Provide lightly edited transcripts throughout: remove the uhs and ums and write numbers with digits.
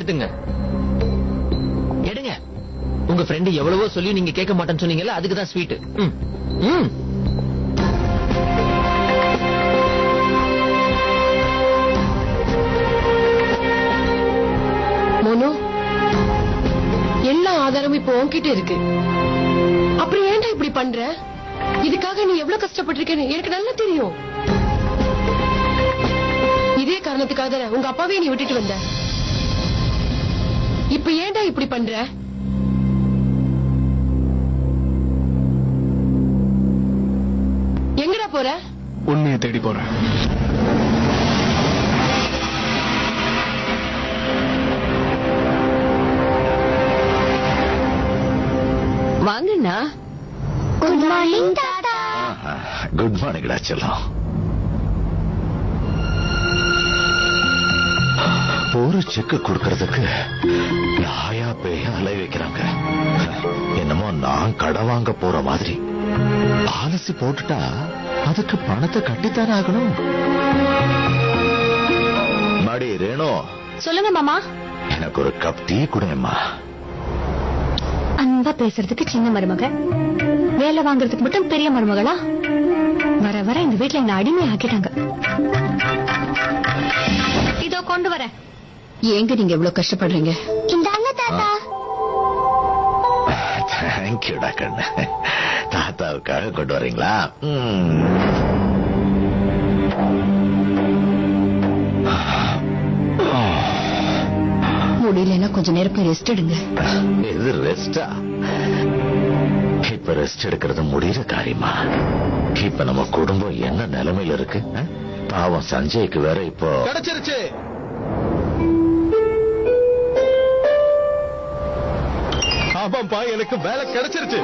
எடுத்துங்க. எடுங்க. உங்க ஃப்ரெண்ட் எவ்வளவோ சொல்லி நீங்க கேட்க மாட்டேன்னு சொன்னீங்கல்ல, அதுக்குதான் ஸ்வீட். மோனு, எல்லா ஆதாரமும் இப்போ உன்கிட்ட இருக்கு. அப்புறம் ஏன்டா இப்படி பண்ற? இதுக்காக நீ எவ்வளவு கஷ்டப்பட்டிருக்கேன்னு எனக்கு நல்லா தெரியும். இதே காரணத்துக்காக உங்க அப்பாவே நீ விட்டுட்டு வந்த. இப்ப ஏன்டா இப்படி பண்ற? எங்கடா போற? உண்மையை தேடி போறேன். வாங்கண்ணா. குட் மார்னிங் தாத்தா. குட் மார்னிங் செல்லம். ஒரு செக் கொடுக்கறதுக்கு நாயா பேயா அலை வைக்கிறாங்க. என்னமோ நான் கடை வாங்க போற மாதிரி. பாலிசி போட்டுட்டா அதுக்கு பணத்தை கட்டித்தானே ஆகணும். மாடி ரேணு. சொல்லுங்க மாமா. எனக்கு ஒரு கப் டீ குடுங்கம்மா. அன்பா பேசுறதுக்கு சின்ன மருமக, வேலை வாங்குறதுக்கு மட்டும் பெரிய மருமகளா? வர வர இந்த வீட்டுல என்ன அடிமை ஆக்கிட்டாங்க. இதோ கொண்டு வரேன். ஏங்க நீங்க இவ்வளவு கஷ்டப்படுறீங்க? இந்தாங்க தாத்தா. தேங்க்யூடா கண்ணு. தாத்தாவுக்காக கொண்டு வரீங்களா? முடியலன்னா கொஞ்ச நேரம் போய் ரெஸ்ட் எடுங்க. இது ரெஸ்டா? இப்ப ரெஸ்ட் எடுக்கிறது முடிகிற காரியமா? இப்ப நம்ம குடும்பம் என்ன நிலைமையில இருக்கு? பாவம் சஞ்சய்க்கு வேற இப்போ கிடைச்சிருச்சு. ஆமாப்பா, எனக்கு வேலை கிடைச்சிருச்சு.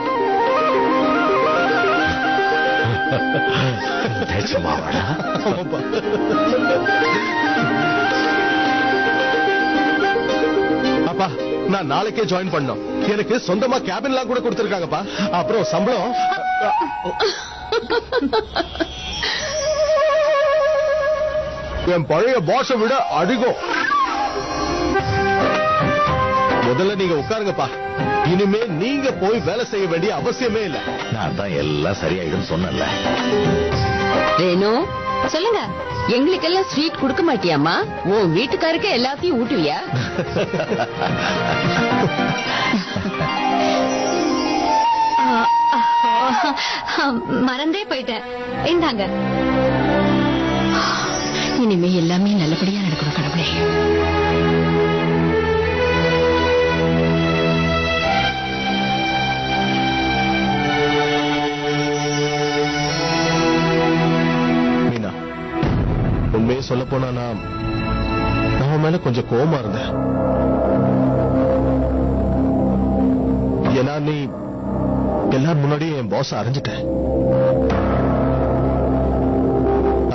அப்பா, நான் நாளைக்கே ஜாயின் பண்ணோம். எனக்கு சொந்தமா கேபின்லாம் கூட கொடுத்திருக்காங்கப்பா. அப்புறம் சம்பளம் என் பழைய பாஸை விட அதிகம். முதல்ல நீங்க உட்காருங்கப்பா. இனிமே நீங்க போய் வேலை செய்ய வேண்டிய அவசியமே இல்ல. நான் தான் எல்லாம் சரியாயிடும் சொன்னேன்ல. ரேணு, சொல்லுங்க. எங்களுக்கெல்லாம் ஸ்வீட் கொடுக்க மாட்டியாமா? உன் வீட்டுக்காருக்கு எல்லாத்தையும் ஊட்டுவியா? மறந்தே போயிட்டேன். இந்தாங்க. இனிமே எல்லாமே நல்லபடியா நடக்கணும் கடவுளே. மீனா, உண்மையே சொல்ல போனா நான் மேல கொஞ்சம் கோவமா இருந்தேன். ஏன்னா நீ எல்லாரும் முன்னாடியே என் பாஸ் அறிஞ்சிட்ட.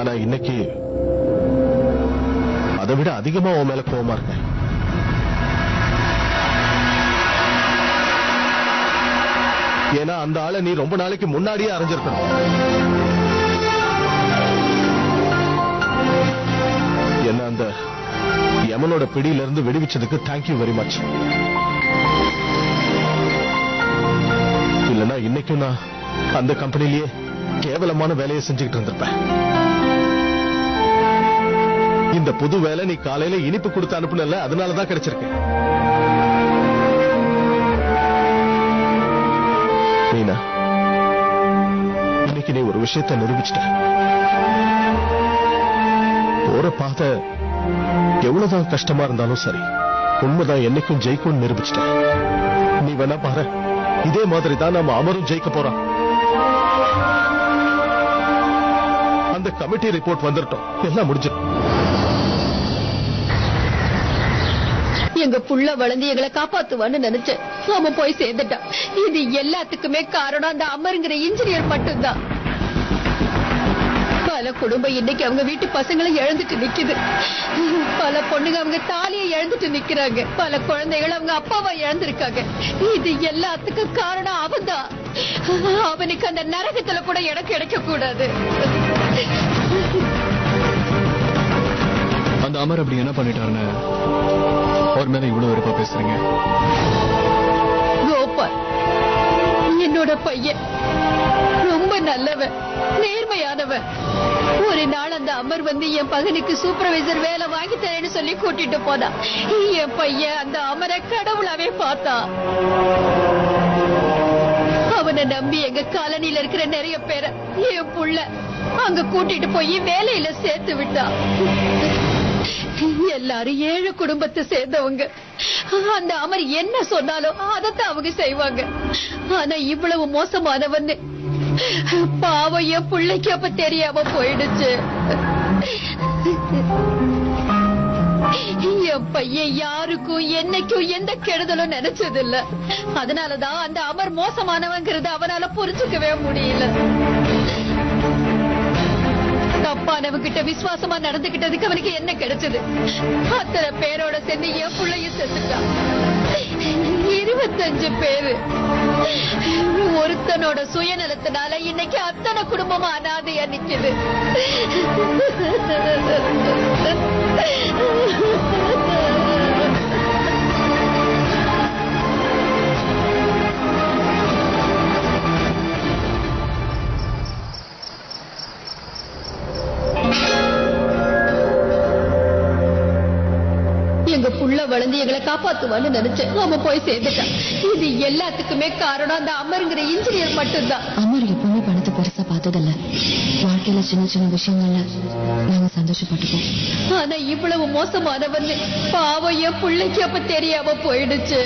ஆனா இன்னைக்கு அதை விட அதிகமா உன் மேல கோவமா இருக்கேன். ஏன்னா அந்த ஆளை நீ ரொம்ப நாளைக்கு முன்னாடியே அறிஞ்சிருக்கணும். என்ன அந்த யமனோட பிடியில இருந்து விடுவிச்சதுக்கு தேங்க்யூ வெரி மச். இல்லனா இன்னைக்கும் நான் அந்த கம்பெனிலேயே கேவலமான வேலையை செஞ்சுக்கிட்டு இருந்திருப்பேன். இந்த புது வேலை நீ காலையில இனிப்பு கொடுத்து அனுப்புனல, அதனாலதான் கிடைச்சிருக்கு. மீனா, இன்னைக்கு நீ ஒரு விஷயத்தை நிரூபிச்சிட்ட. போற பாதை எவ்வளவுதான் கஷ்டமா இருந்தாலும் சரி, உண்மைதான் என்னைக்கும் ஜெயிக்கும் நிரூபிச்சிட்ட. நீ வேணா பாரு, இதே மாதிரி தான் நம்ம அமரும் ஜெயிக்க போறோம். அந்த கமிட்டி ரிப்போர்ட் வந்துட்டோம், எல்லாம் முடிஞ்சிடும். எங்க புள்ள வளர்ந்து எங்களை காப்பாத்துவான்னு நினைச்சேன். அவன் போய் சேர்ந்துட்டான். இது எல்லாத்துக்குமே காரணம் அந்த அமருங்கிற இன்ஜினியர் மட்டும்தான். பல குடும்பம் இன்னைக்கு அவங்க வீட்டு பசங்களை இழந்துட்டு நிக்குது. பல பொண்ணுங்க அவங்க தாலியை இழந்துட்டு நிக்கிறாங்க. பல குழந்தைகள் அவங்க அப்பாவை இழந்திருக்காங்க. இது எல்லாத்துக்கும் காரணம் அவன்தான். அவனுக்கு அந்த நரகத்துல கூட எனக்கு கிடைக்க கூடாது. அந்த அமர் அப்படி என்ன பண்ணிட்டாருன்னு அவர் மேல இவ்வளவு வெறுப்பா பேசுறீங்க? கோபால் என்னோட பையன் ரொம்ப நல்லவன், நேர்மையானவன். ஒரு நாள் அந்த அமர் வந்து என் பகனுக்கு சூப்பர்வைசர் வேலை வாங்கி தரேன்னு சொல்லி கூட்டிட்டு போனா. என் பையன் அந்த அமரை கடவுளாவே பார்த்தான். அவனை நம்பி எங்க காலனில இருக்கிற நிறைய பேரை என் புள்ள அங்க கூட்டிட்டு போய் வேலையில சேர்த்து விட்டான். எல்லாரும் ஏழு குடும்பத்தை சேர்ந்தவங்க. அந்த அமர் என்ன சொன்னாலும் அதத்தான் அவங்க செய்வாங்க. ஆனா இவ்வளவு மோசமானவன்னு பாவம் என் பிள்ளைக்கு அப்ப தெரியாம போயிடுச்சு. என் பையன் யாருக்கும் என்னைக்கும் எந்த கெடுதலும் நினைச்சதில்ல. அதனாலதான் அந்த அமர் மோசமானவங்கிறது அவனால புரிஞ்சுக்கவே முடியல. தப்பானவங்கிட்ட விசுவாசமா நடந்துகிட்டதுக்கு அவனுக்கு என்ன கிடைச்சது? அத்தனை பேரோட சேர்ந்து என் பிள்ளைய செத்துட்டான். 25 பேரு. ஒருத்தனோட சுயநலத்தினால இன்னைக்கு அத்தனை குடும்பமா அனாதையா நிக்குது. எங்க புள்ள வளர்ந்து எங்களை காப்பாத்துவான்னு நினைச்சேன். அவன் போய் சேர்ந்துட்டான். இது எல்லாத்துக்குமே காரணம் அந்த அமருங்கிற இன்ஜினியர் மட்டும்தான். அமர் எப்பவுமே பணத்தை பெருசா பார்த்ததில்ல. வாழ்க்கையில சின்ன சின்ன விஷயங்கள்ல நாங்க சந்தோஷப்பட்டுப்போம். ஆனா இவ்வளவு மோசமானவன்னு பாவம் என் பிள்ளைக்கு அப்ப தெரியாம போயிடுச்சு.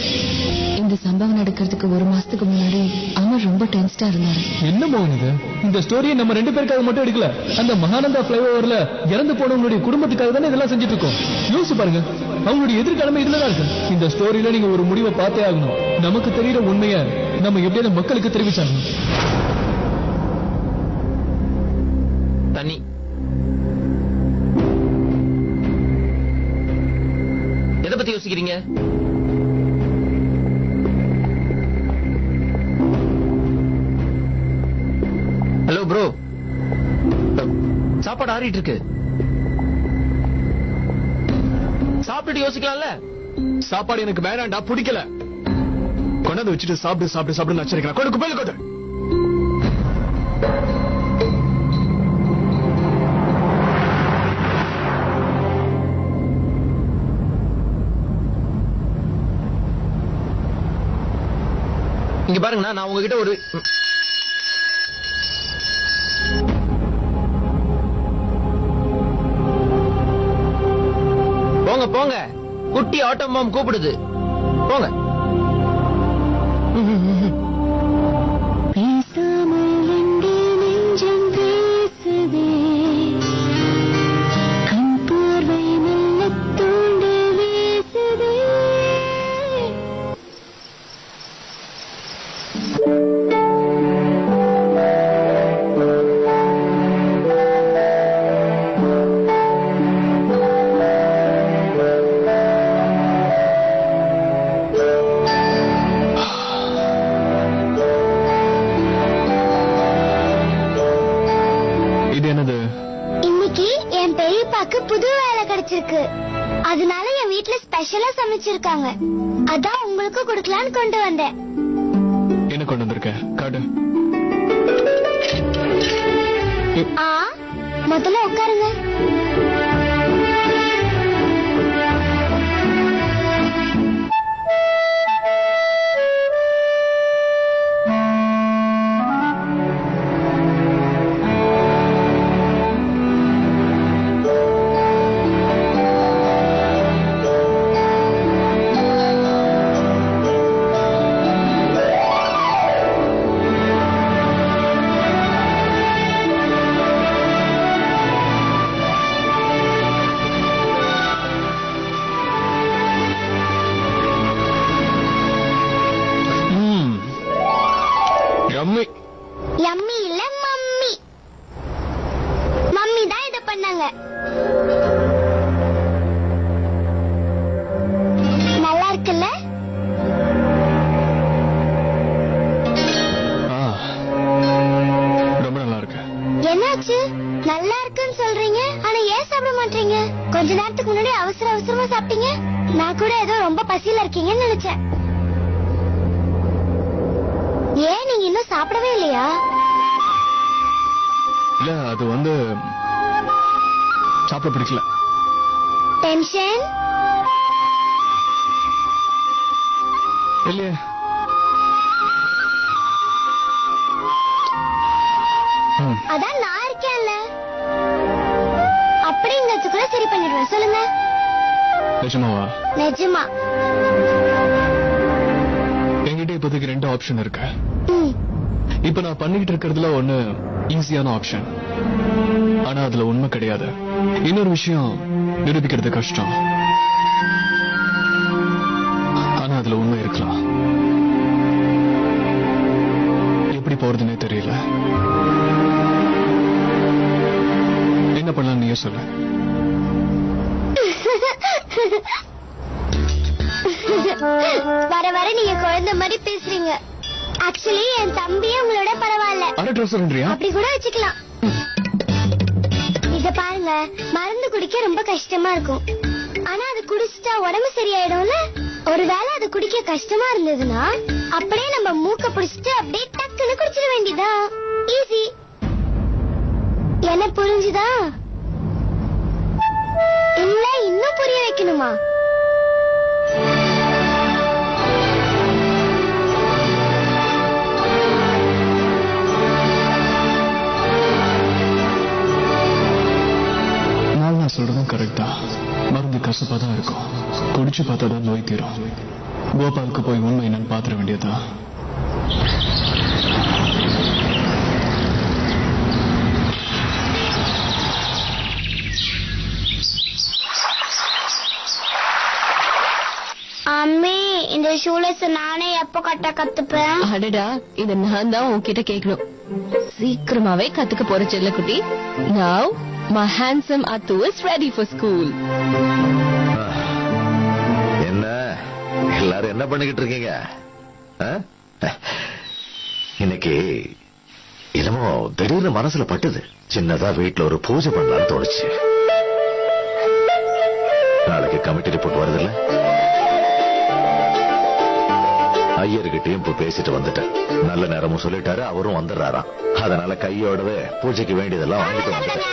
இந்த சம்பவம் நடக்கிறதுக்கு 1 மாசத்துக்கு முன்னாடி அமர் ரொம்ப டென்ஸ்டா இருந்தாரு. என்ன மோகன் இது? இந்த ஸ்டோரியை நம்ம 2 பேருக்காக மட்டும் எடுக்கல. அந்த மகானந்தா பிளைஓவர்ல இறந்து போனவங்களுடைய குடும்பத்துக்காக தானே இதெல்லாம் செஞ்சுட்டு இருக்கோம். யோசிச்சு பாருங்க, அவங்களுடைய எதிர்காலமே இதுலதான் இருக்கு. இந்த ஸ்டோரியில நீங்க ஒரு முடிவை பார்த்தே ஆகணும். நமக்கு தெரியுற உண்மையை நம்ம எப்படியாவது மக்களுக்கு தெரிவிச்சாகணும். தண்ணி. எதை பத்தி யோசிக்கிறீங்க? ஹலோ ப்ரோ, சாப்பாடு ஆறிட்டு இருக்கு. சாப்பிட்டு யோசிக்கலாம்ல. சாப்பாடு எனக்கு வேண்டாண்டா, பிடிக்கல. கொண்டாந்து வச்சுட்டு சாப்பிடு சாப்பிடு சாப்பிடு நச்சரிக்கிறேன். கொண்டு குப்பையில கொண்டு. இங்க பாருங்கண்ணா, நான் உங்ககிட்ட ஒரு போங்க போங்க, குட்டி ஆட்டோ மாம் கூப்பிடுது. போங்க. புது வேலை கிடைச்சிருக்கு. அதனால என் வீட்டுல ஸ்பெஷலா சமைச்சிருக்காங்க. அதான் உங்களுக்கு கொடுக்கலான்னு கொண்டு வந்தேன். என்ன கொண்டு வந்திருக்க? காடு. முதல்ல உட்காருங்க. கொஞ்ச நேரத்துக்கு முன்னாடி அவசர அவசரமா சாப்பிட்டீங்க. நான் கூட ஏதோ ரொம்ப பசியில இருக்கீங்கன்னு நினைச்சேன். ஏன் நீங்க இன்னும் சாப்பிடவே இல்லையா? இல்ல அது சாப்பிட பிடிக்கல. டென்ஷன் இல்லையே. அதான் நான் இருக்கேன்ல, அப்படிங்கிறது கூட சரி பண்ணிடுவேன். சொல்லுங்க. நிஜமாவா? நிஜமா. என்கிட்ட இப்போதைக்கு 2 ஆப்ஷன் இருக்கு. இப்ப நான் பண்ணிக்கிட்டு இருக்கிறதுல ஒண்ணு ஈஸியான ஆப்ஷன், ஆனா அதுல உண்மை கிடையாது. இன்னொரு விஷயம் நிரூபிக்கிறது கஷ்டம், ஆனா அதுல உண்மை இருக்கலாம். எப்படி போறதுன்னே தெரியல. என்ன பண்ணலாம் நீயே சொல்லு. வர வர நீங்க குழந்தை மாதிரி பேசுறீங்க. ஆக்சுவலி என் தம்பியே உங்களோட பரவாயில்ல. அப்படி கூட வச்சுக்கலாம். இத பாருங்க, மருந்து குடிக்க ரொம்ப கஷ்டமா இருக்கும். ஆனா அது குடிச்சிட்டா உடம்பு சரியாயிடும்ல. ஒருவேளை அது குடிக்க கஷ்டமா இருந்ததுன்னா அப்படியே நம்ம மூக்க பிடிச்சிட்டு அப்படியே டக்குன்னு குடிச்சிட வேண்டியதா. ஈஸி. என்ன புரிஞ்சுதா? இல்ல இன்னும் புரிய வைக்கணுமா? நான் சொல்றதும் கரெக்டா. மருந்து கசப்பா தான் இருக்கும், குடிச்சு பார்த்தா தான் நோய் தீரும். கோபாலுக்கு போய் உண்மை என்னன்னு பாத்திர வேண்டியதா. அம்மி, இந்த ஷூலஸ் நானே எப்ப கட்ட கத்துப்பேன்? அடடா, இத நான் தான் உன்கிட்ட கேட்கணும். சீக்கிரமாவே கத்துக்க போற செல்லக்குட்டி. Now my handsome Attu is ready for school. என்ன எல்லாரும் என்ன பண்ணிக்கிட்டு இருக்கீங்க? இன்னைக்கு என்னமோ திடீர்னு மனசுல பட்டது. சின்னதா வீட்டுல ஒரு பூஜை பண்ணலாம்னு தோணுச்சு. நாளைக்கு கமிட்டி ரிப்போர்ட் வருது இல்ல? ஐயர்கிட்டயும் இப்ப பேசிட்டு வந்துட்டேன். நல்ல நேரமும் சொல்லிட்டாரு, அவரும் வந்துடுறாராம். அதனால கையோடவே பூஜைக்கு வேண்டியதெல்லாம் வாங்கிட்டு வந்துட்டேன்.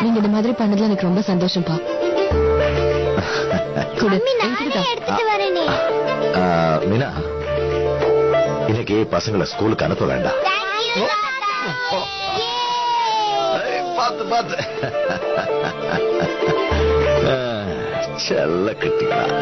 நீங்க இந்த மாதிரி பண்ணதுல எனக்கு ரொம்ப சந்தோஷம்பா. மீனா, இன்னைக்கு பசங்களை ஸ்கூலுக்கு அனுப்ப வேண்டாம். பார்த்து பார்த்து செல்ல கட்டிக்கலாம்.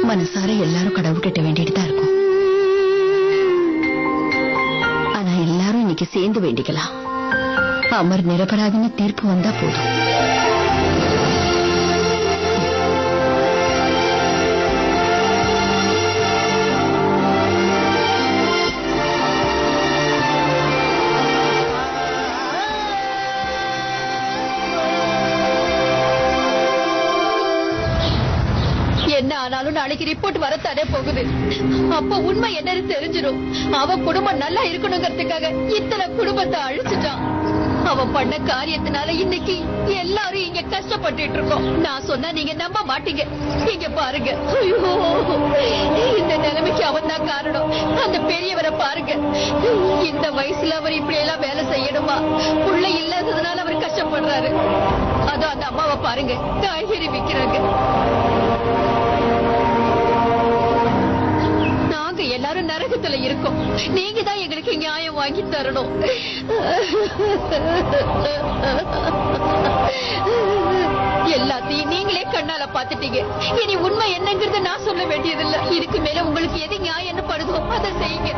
மனசார எல்லாரும் கடவுள்கிட்ட வேண்டிட்டு தான் இருக்கும். ஆனா எல்லாரும் இன்னைக்கு சேர்ந்து வேண்டிக்கலாம். அமர் நிரபராதின்னு தீர்ப்பு வந்தா போதும். என்ன ஆனாலும் நாளைக்கு ரிப்போர்ட் வரத்தானே போகுது. அப்ப உண்மை என்னன்னு தெரிஞ்சிடும். அவன் குடும்பம் நல்லா இருக்கணுங்கிறதுக்காக இத்தனை குடும்பத்தை அழிச்சுட்டான். அவன் பண்ண காரியத்தினால இன்னைக்கு எல்லாரும் இங்க கஷ்டப்பட்டு இருக்கோம். நான் சொன்னா நீங்க நம்ப மாட்டீங்க. இங்க பாருங்க, ஐயோ, இந்த நிலைமைக்கு அவன் தான் காரணம். அந்த பெரியவரை பாருங்க, இந்த வயசுல அவர் இப்படி எல்லாம் வேலை செய்யணுமா? புள்ள இல்லாததுனால அவர் கஷ்டப்படுறாரு. அதோ அந்த அம்மாவை பாருங்க, காய்கறி விக்கிறாங்க. நாங்க எல்லாரும் நரகத்துல இருக்கோம். நீங்க தான் எங்களுக்கு நியாயம் வாங்கி தரணும். எல்லாத்தையும் நீங்களே கண்ணால பாத்துட்டீங்க. இனி உண்மை என்னங்கிறத நான் சொல்ல வேண்டியதில்லை. இதுக்கு மேல உங்களுக்கு எது நியாயம் படுதோ அதை செய்யுங்க.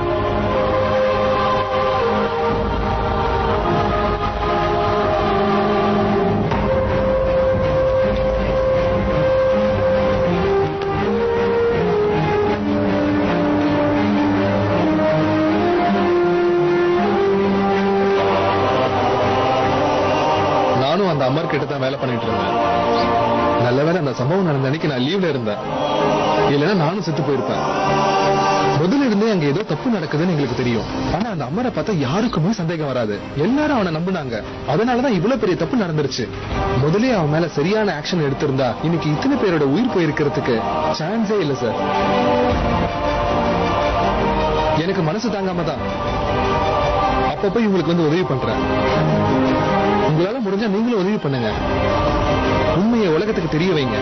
கிட்ட தான் வேலை பண்ணிட்டு இருந்தேன். நல்ல வேளை அந்த சம்பவம் நடந்த அன்னைக்கு நான் லீவ்ல இருந்தேன். இல்லைன்னா நானும் செத்து போயிருப்பேன். முதல்ல இருந்தே அங்க ஏதோ தப்பு நடக்குதுன்னு எங்களுக்கு தெரியும். ஆனா அந்த அமரை பார்த்தா யாருக்குமே சந்தேகம் வராது. எல்லாரும் அவனை நம்பினாங்க. அதனாலதான் இவ்வளவு பெரிய தப்பு நடந்துருச்சு. முதலே அவன் மேல சரியான ஆக்ஷன் எடுத்திருந்தா இன்னைக்கு இத்தனை பேரோட உயிர் போயிருக்கிறதுக்கு சான்ஸே இல்ல சார். எனக்கு மனசு தாங்காம தான் அப்பப்ப இவங்களுக்கு வந்து உதவி பண்றேன். உங்களால முடிஞ்சா நீங்களும் உதவி பண்ணுங்க. உண்மையை உலகத்துக்கு தெரிய வைங்க.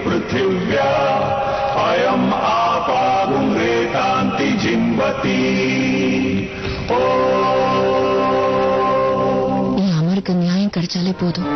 पृथिव्या अयम् आपागुं रेतान्ति जिन्वती. அமருக்கு நியாயம் கிடைச்சாலே போதும்.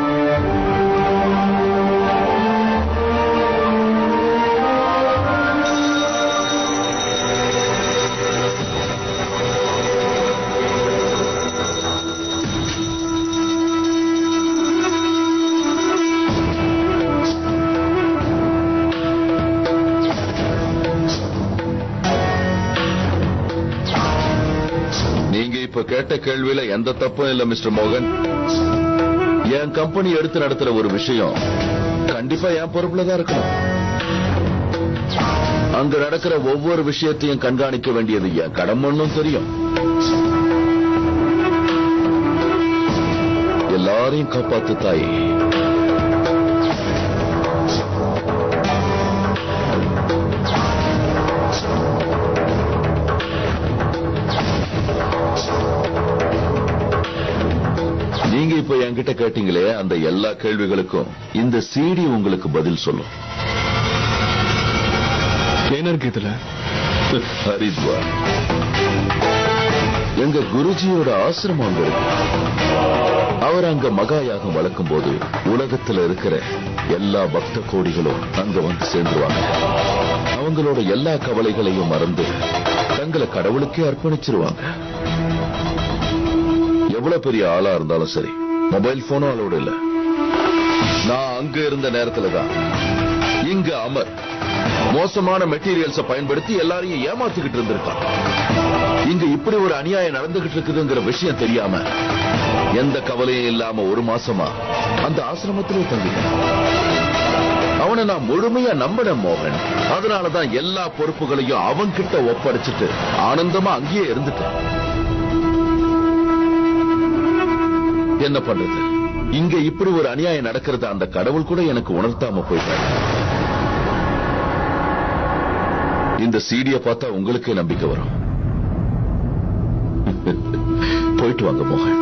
இப்ப கேட்ட கேள்வியில எந்த தப்பும் இல்ல மிஸ்டர் மோகன். என் கம்பெனி எடுத்து நடத்துற ஒரு விஷயம் கண்டிப்பா என் பொறுப்புல தான் இருக்கணும். அங்க நடக்கிற ஒவ்வொரு விஷயத்தையும் கண்காணிக்க வேண்டியது என் கடமைன்னும் தெரியும். எல்லாரையும் காப்பாத்து தாய். நீங்க இப்ப என்கிட்ட கேட்டீங்களே அந்த எல்லா கேள்விகளுக்கும் இந்த சிடி உங்களுக்கு பதில் சொல்லும். ஹரித்வார் எங்க குருஜியோட ஆசிரமம் அங்க இருக்கு. அவர் அங்க மகாயாகம் வளர்க்கும் போது உலகத்துல இருக்கிற எல்லா பக்த கோடிகளும் அங்க வந்து சேர்ந்துருவாங்க. அவங்களோட எல்லா கவலைகளையும் மறந்து தங்களை கடவுளுக்கே அர்ப்பணிச்சிருவாங்க. எவ்வளவு பெரிய ஆளா இருந்தாலும் சரி, மொபைல் போனும் அலோடு இல்ல. நான் அங்க இருந்த நேரத்துலதான் இங்க அமர் மோசமான மெட்டீரியல்ஸ பயன்படுத்தி எல்லாரையும் ஏமாத்திக்கிட்டு இருந்திருக்கான். இங்க இப்படி ஒரு அநியாயம் நடந்துகிட்டு இருக்குதுங்கிற விஷயம் தெரியாம எந்த கவலையும் இல்லாம ஒரு மாசமா அந்த ஆசிரமத்திலே தங்கிட்டான். அவனை நான் முழுமையா நம்பினேன் மோகன். அதனாலதான் எல்லா பொறுப்புகளையும் அவன்கிட்ட ஒப்படைச்சிட்டு ஆனந்தமா அங்கேயே இருந்துட்டேன். என்ன பண்றது, இங்க இப்படி ஒரு அநியாயம் நடக்கிறது அந்த கடவுள் கூட எனக்கு உணர்த்தாம போயிட்டாரு. இந்த சீடிய பார்த்தா உங்களுக்கே நம்பிக்கை வரும். போயிட்டு வாங்க மோகன்.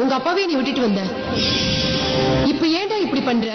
உங்க அப்பாவே நீ விட்டுட்டு வந்த. இப்ப ஏன்டா இப்படி பண்ற?